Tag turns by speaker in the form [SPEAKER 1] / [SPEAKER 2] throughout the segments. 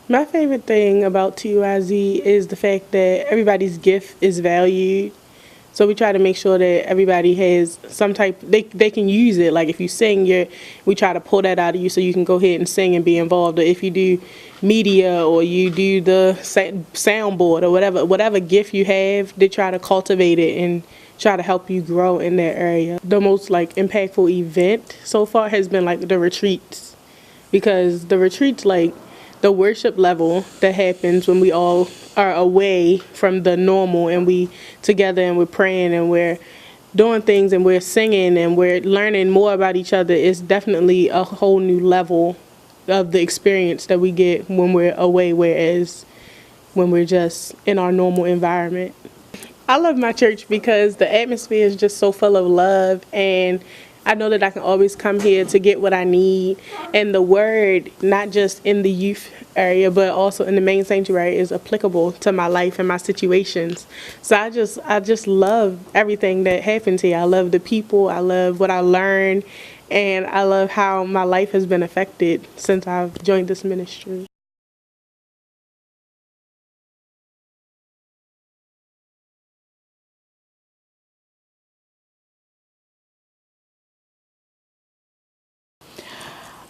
[SPEAKER 1] My favorite thing about TYZ is the fact that everybody's gift is valued. So we try to make sure that everybody has some type they can use it. Like if you sing, we try to pull that out of you so you can go ahead and sing and be involved. Or if you do media or you do the soundboard or whatever gift you have, they try to cultivate it and try to help you grow in that area. The most like impactful event so far has been like the retreats, because the retreats, like the worship level that happens when we all are away from the normal and we together and we're praying and we're doing things and we're singing and we're learning more about each other is definitely a whole new level of the experience that we get when we're away, whereas when we're just in our normal environment. I love my church because the atmosphere is just so full of love, and I know that I can always come here to get what I need. And the word, not just in the youth area, but also in the main sanctuary, is applicable to my life and my situations. So I just love everything that happens here. I love the people, I love what I learn, and I love how my life has been affected since I've joined this ministry.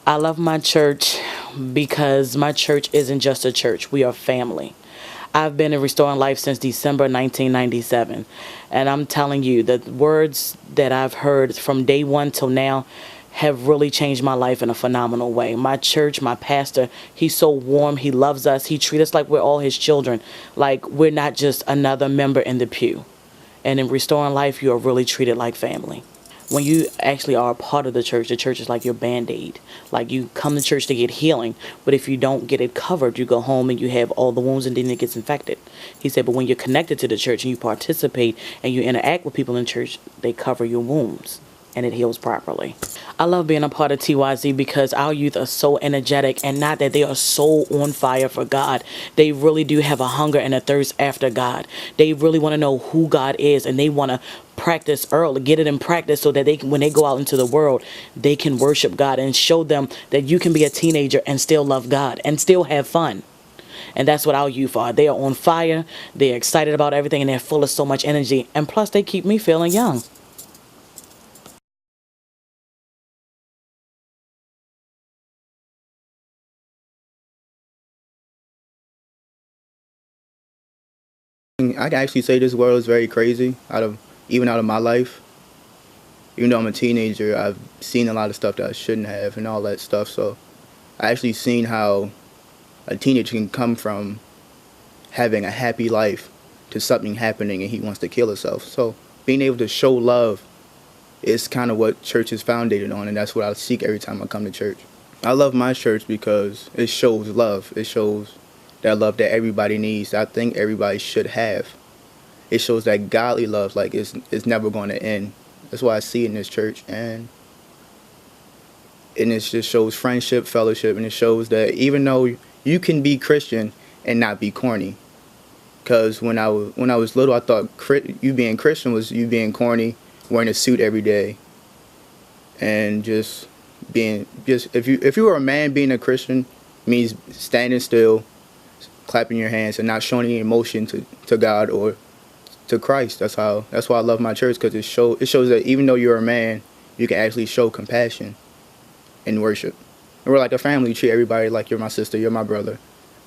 [SPEAKER 2] I love my church because my church isn't just a church. We are family. I've been in Restoring Life since December 1997. And I'm telling you, the words that I've heard from day one till now have really changed my life in a phenomenal way. My church, my pastor, he's so warm. He loves us. He treats us like we're all his children. Like we're not just another member in the pew. And in Restoring Life, you are really treated like family. When you actually are a part of the church is like your band-aid. Like you come to church to get healing, but if you don't get it covered, you go home and you have all the wounds and then it gets infected. He said, but when you're connected to the church and you participate and you interact with people in church, they cover your wounds and it heals properly. I love being a part of TYZ because our youth are so energetic, and not that they are so on fire for God. They really do have a hunger and a thirst after God. They really want to know who God is, and they want to practice early, get it in practice so that they can, when they go out into the world, they can worship God and show them that you can be a teenager and still love God and still have fun. And that's what our youth are. They are on fire, they're excited about everything, and they're full of so much energy. And plus, they keep me feeling young.
[SPEAKER 3] I can actually say this world is very crazy. Out of my life, even though I'm a teenager, I've seen a lot of stuff that I shouldn't have and all that stuff. So I actually seen how a teenager can come from having a happy life to something happening and he wants to kill himself. So being able to show love is kind of what church is founded on, and that's what I seek every time I come to church. I love my church because it shows love. It shows that love that everybody needs. I think everybody should have. It shows that godly love, like it's never going to end. That's why I see it in this church, and it just shows friendship, fellowship, and it shows that even though you can be Christian and not be corny. Because when I was little, I thought you being Christian was you being corny, wearing a suit every day, and if you were a man, being a Christian means standing still, clapping your hands, and not showing any emotion to God or to Christ. That's why I love my church, because it shows that even though you're a man, you can actually show compassion in worship. And we're like a family. You treat everybody like you're my sister, you're my brother,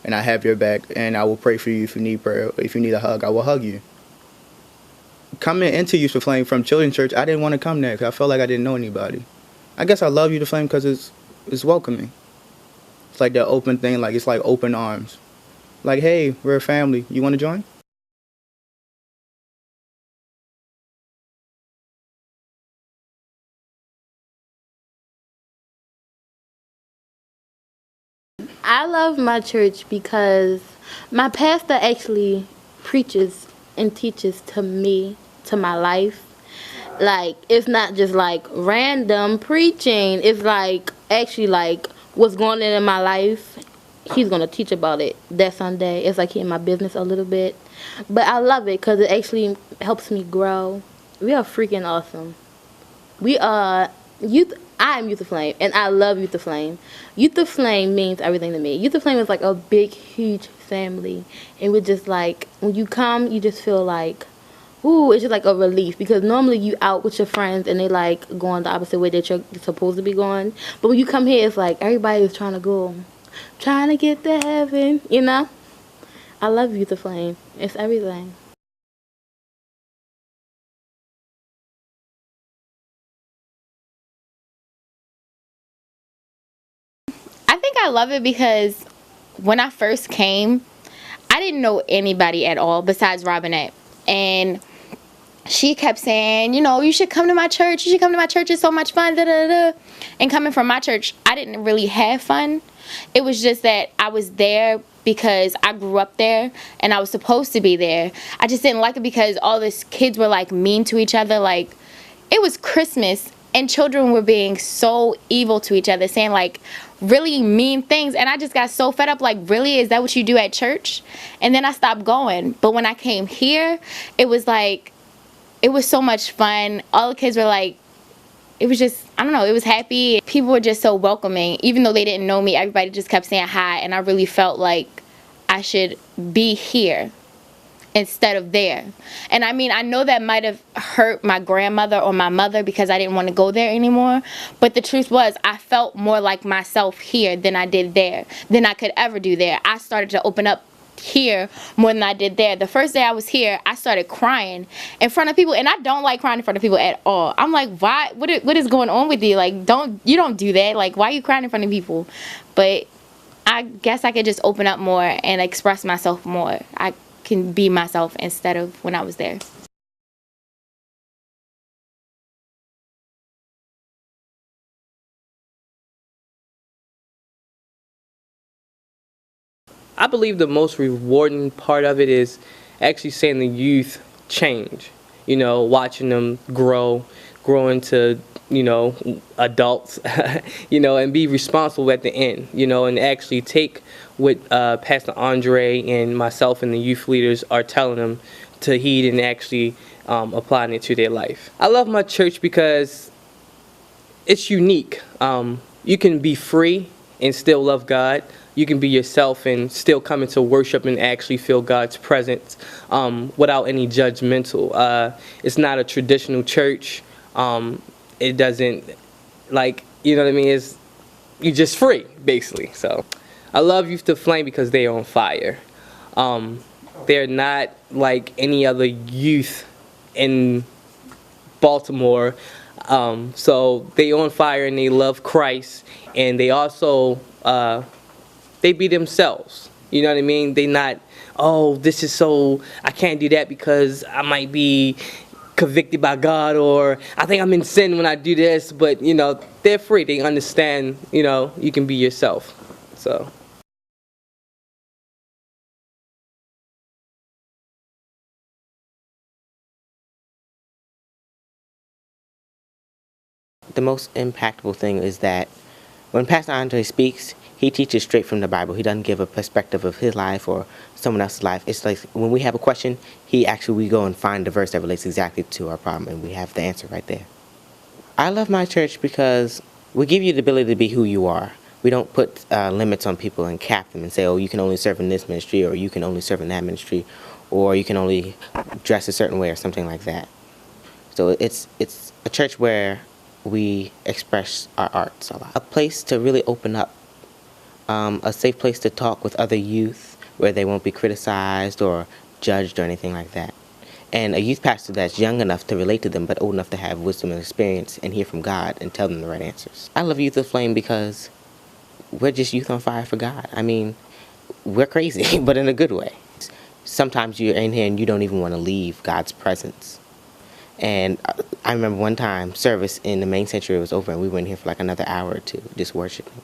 [SPEAKER 3] and I have your back, and I will pray for you if you need prayer. If you need a hug, I will hug you. Coming into Youth to Flame from Children's Church, I didn't want to come there because I felt like I didn't know anybody. I guess I love Youth to Flame because it's welcoming. It's like that open thing, like it's like open arms. Like, hey, we're a family. You want to join?
[SPEAKER 4] I love my church because my pastor actually preaches and teaches to me, to my life. Like, it's not just like random preaching. It's like actually like what's going on in my life. He's going to teach about it that Sunday. It's like he in my business a little bit. But I love it because it actually helps me grow. We are freaking awesome. We are youth. I am Youth Aflame, and I love Youth Aflame. Youth Aflame means everything to me. Youth Aflame is like a big, huge family, and we're just like, when you come, you just feel like, ooh, it's just like a relief, because normally you out with your friends and they like going the opposite way that you're supposed to be going. But when you come here, it's like everybody is trying to go, trying to get to heaven, you know? I love Youth Aflame. It's everything.
[SPEAKER 5] I think I love it because when I first came, I didn't know anybody at all besides Robinette. And she kept saying, you know, you should come to my church. You should come to my church. It's so much fun. Da, da, da. And coming from my church, I didn't really have fun. It was just that I was there because I grew up there and I was supposed to be there. I just didn't like it because all these kids were like mean to each other. Like, it was Christmas and children were being so evil to each other, saying like really mean things. And I just got so fed up, like, really, is that what you do at church? And then I stopped going. But when I came here, it was like, it was so much fun. All the kids were like, it was just, I don't know, it was happy. People were just so welcoming. Even though they didn't know me, everybody just kept saying hi. And I really felt like I should be here instead of there. And I mean, I know that might have hurt my grandmother or my mother because I didn't want to go there anymore. But the truth was, I felt more like myself here than I did there, than I could ever do there. I started to open up here more than I did there. The first day I was here, I started crying in front of people, and I don't like crying in front of people at all. I'm like, why? What is going on with you? Like, you don't do that. Like, why are you crying in front of people? But I guess I could just open up more and express myself more. I can be myself instead of when I was there.
[SPEAKER 6] I believe the most rewarding part of it is actually seeing the youth change, you know, watching them grow into, you know, adults, you know, and be responsible at the end, you know, and actually take what Pastor Andre and myself and the youth leaders are telling them to heed and actually applying it to their life. I love my church because it's unique. You can be free and still love God. You can be yourself and still come into worship and actually feel God's presence without any judgmental. It's not a traditional church. It doesn't, like, you know what I mean? You're just free, basically. So I love Youth Aflame because they're on fire. They're not like any other youth in Baltimore. So they on fire and they love Christ, and they also they be themselves. You know what I mean? They not, oh, this is so, I can't do that because I might be convicted by God, or I think I'm in sin when I do this. But, you know, they're free. They understand, you know, you can be yourself. So.
[SPEAKER 7] The most impactful thing is that when Pastor Andre speaks, he teaches straight from the Bible. He doesn't give a perspective of his life or someone else's life. It's like when we have a question, we go and find the verse that relates exactly to our problem, and we have the answer right there. I love my church because we give you the ability to be who you are. We don't put limits on people and cap them and say, oh, you can only serve in this ministry, or you can only serve in that ministry, or you can only dress a certain way or something like that. So it's a church where we express our arts a lot. A place to really open up, a safe place to talk with other youth where they won't be criticized or judged or anything like that. And a youth pastor that's young enough to relate to them but old enough to have wisdom and experience and hear from God and tell them the right answers. I love Youth Aflame because we're just youth on fire for God. I mean, we're crazy, but in a good way. Sometimes you're in here and you don't even want to leave God's presence. And I remember one time service in the main sanctuary was over and we were in here for like another hour or two just worshiping.